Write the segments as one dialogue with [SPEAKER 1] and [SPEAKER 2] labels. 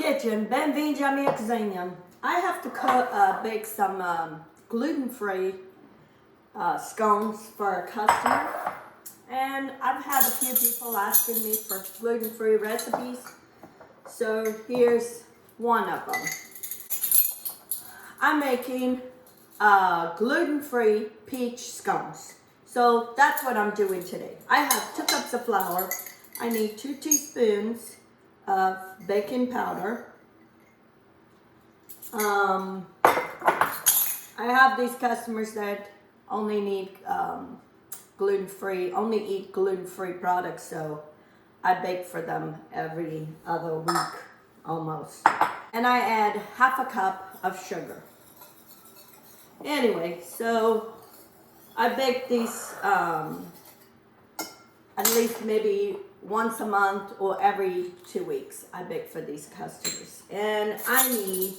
[SPEAKER 1] kitchen. Bem-vindos à minha cozinha. I have to bake some gluten-free scones for a customer. And I've had a few people asking me for gluten-free recipes. So here's one of them. I'm making gluten-free peach scones. So that's what I'm doing today. I have 2 cups of flour. I need 2 teaspoons of baking powder. I have these customers that only need gluten-free, only eat gluten-free products, so I bake for them every other week almost. And I add half a cup of sugar. Anyway, so I bake these at least maybe once a month or every 2 weeks. I bake for these customers. And I need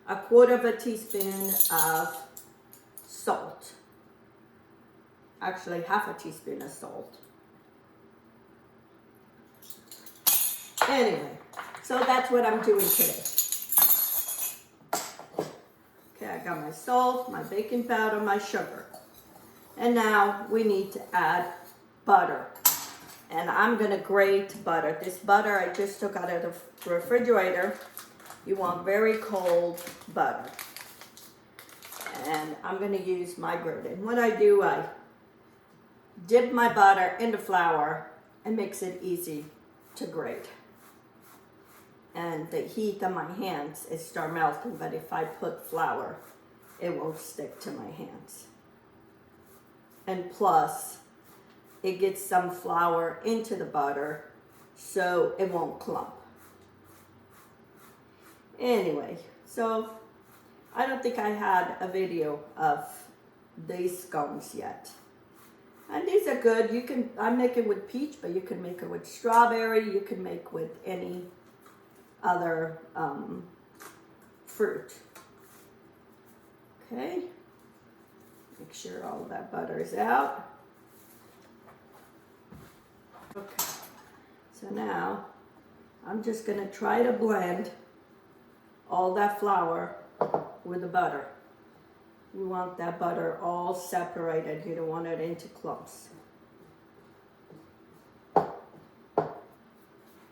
[SPEAKER 1] 1/4 teaspoon of salt. Actually, 1/2 teaspoon of salt. Anyway, so that's what I'm doing today. Okay, I got my salt, my baking powder, my sugar. And now we need to add butter. And I'm gonna grate butter. This butter I just took out of the refrigerator. You want very cold butter. And I'm gonna use my grating. What I do, I dip my butter in the flour and makes it easy to grate. And the heat on my hands, it start melting, but if I put flour, it won't stick to my hands. And plus, it gets some flour into the butter so it won't clump. Anyway, so I don't think I had a video of these scones yet. And these are good. I make it with peach, but you can make it with strawberry. You can make with any other fruit. Okay. Make sure all that butter is out. Okay. So now I'm just going to try to blend all that flour with the butter. You want that butter all separated. You don't want it into clumps.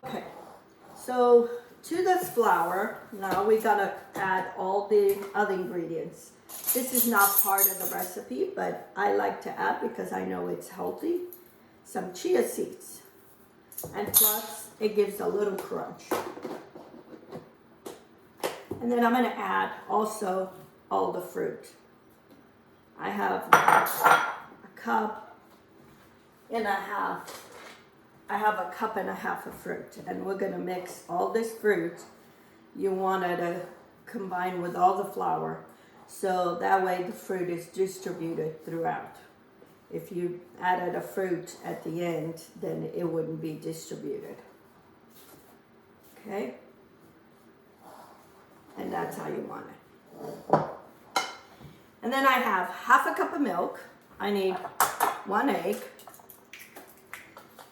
[SPEAKER 1] Okay. So to this flour, now we gotta add all the other ingredients. This is not part of the recipe, but I like to add because I know it's healthy. Some chia seeds. And plus, it gives a little crunch. And then I'm gonna add also all the fruit. I have a cup and a half. I have a cup and a half of fruit, and we're gonna mix all this fruit. You want it to combine with all the flour, so that way the fruit is distributed throughout. If you added a fruit at the end, then it wouldn't be distributed. Okay? And that's how you want it. And then I have 1/2 cup of milk. I need 1 egg.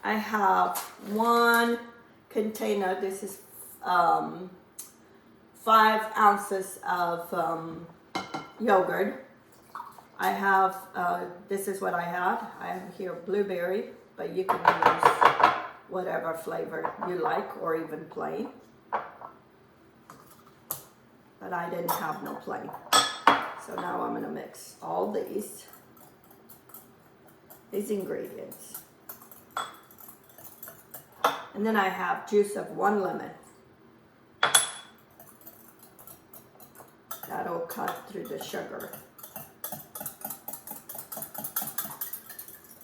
[SPEAKER 1] I have 1 container. This is 5 ounces of yogurt. I have, this is what I had. I have here blueberry, but you can use whatever flavor you like or even plain. But I didn't have no plain. So now I'm gonna mix all these ingredients. And then I have juice of 1 lemon. That'll cut through the sugar.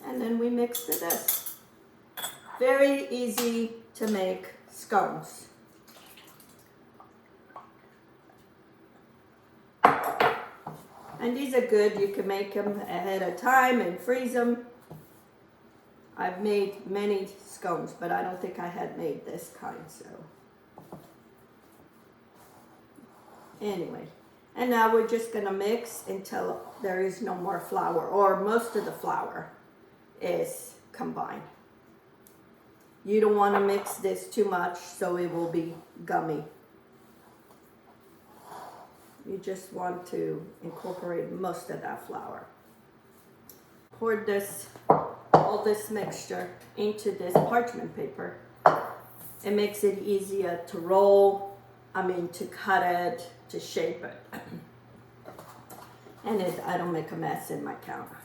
[SPEAKER 1] And then we mix to this. Very easy to make scones. And these are good. You can make them ahead of time and freeze them. I've made many scones, but I don't think I had made this kind, so. Anyway, and now we're just gonna mix until there is no more flour, or most of the flour is combined. You don't wanna mix this too much so it will be gummy. you just want to incorporate most of that flour. Pour all this mixture into this parchment paper. It makes it easier to roll, to cut it, to shape it. And I don't make a mess in my counter.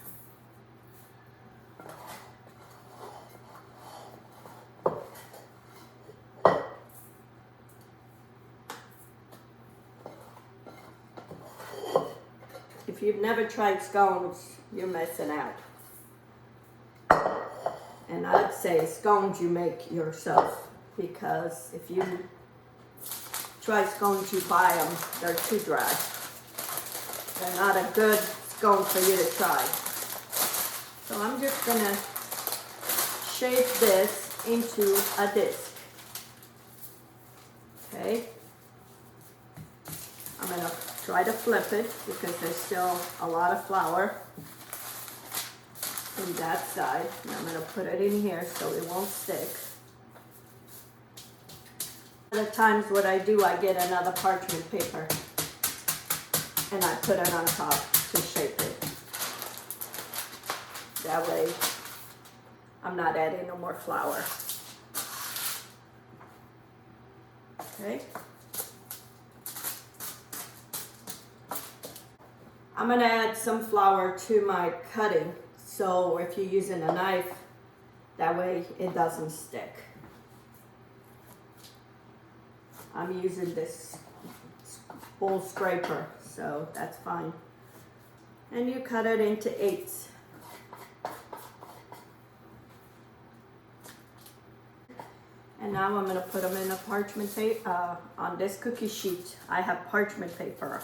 [SPEAKER 1] If you've never tried scones, you're missing out. And I'd say scones you make yourself, because if you try scones you buy them, they're too dry. They're not a good scone for you to try. So I'm just gonna shape this into a disc. Okay? I'm gonna try to flip it because there's still a lot of flour in that side. And I'm gonna put it in here so it won't stick. Other times what I do, I get another parchment paper and I put it on top to shape it. That way I'm not adding no more flour. Okay. I'm gonna add some flour to my cutting, so if you're using a knife, that way it doesn't stick. I'm using this bowl scraper, so that's fine. And you cut it into 8s. And now I'm gonna put them in a parchment paper, on this cookie sheet. I have parchment paper.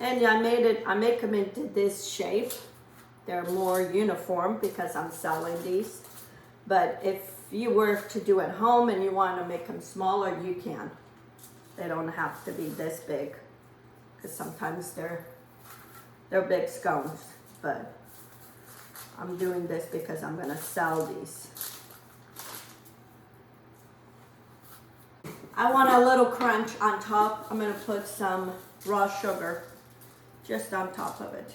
[SPEAKER 1] And I make them into this shape. They're more uniform because I'm selling these. But if you were to do at home and you want to make them smaller, you can. They don't have to be this big, because sometimes they're big scones. But I'm doing this because I'm gonna sell these. I want a little crunch on top. I'm gonna put some raw sugar just on top of it.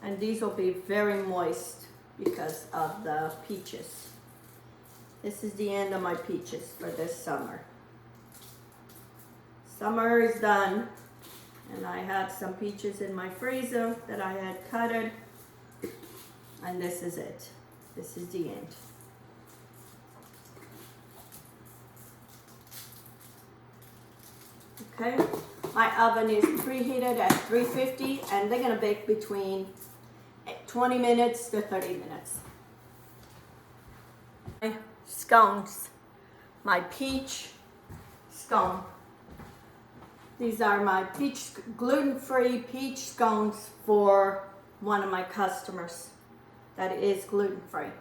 [SPEAKER 1] And these will be very moist because of the peaches. This is the end of my peaches for this summer. Summer is done, and I had some peaches in my freezer that I had cutted, and this is it. This is the end. Okay, my oven is preheated at 350, and they're gonna bake between 20 minutes to 30 minutes. My scones, my peach scone. These are my gluten-free peach scones for one of my customers that is gluten-free.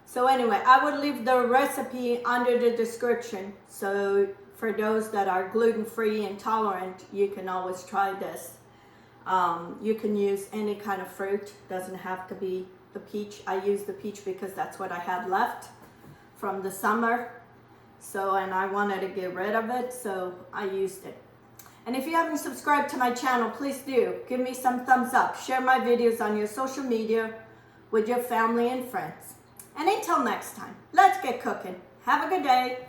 [SPEAKER 1] So anyway, I would leave the recipe under the description. So for those that are gluten-free and tolerant, you can always try this. You can use any kind of fruit, doesn't have to be the peach. I use the peach because that's what I had left from the summer. So, and I wanted to get rid of it, so I used it. And if you haven't subscribed to my channel, please do. Give me some thumbs up. Share my videos on your social media with your family and friends. And until next time, let's get cooking. Have a good day.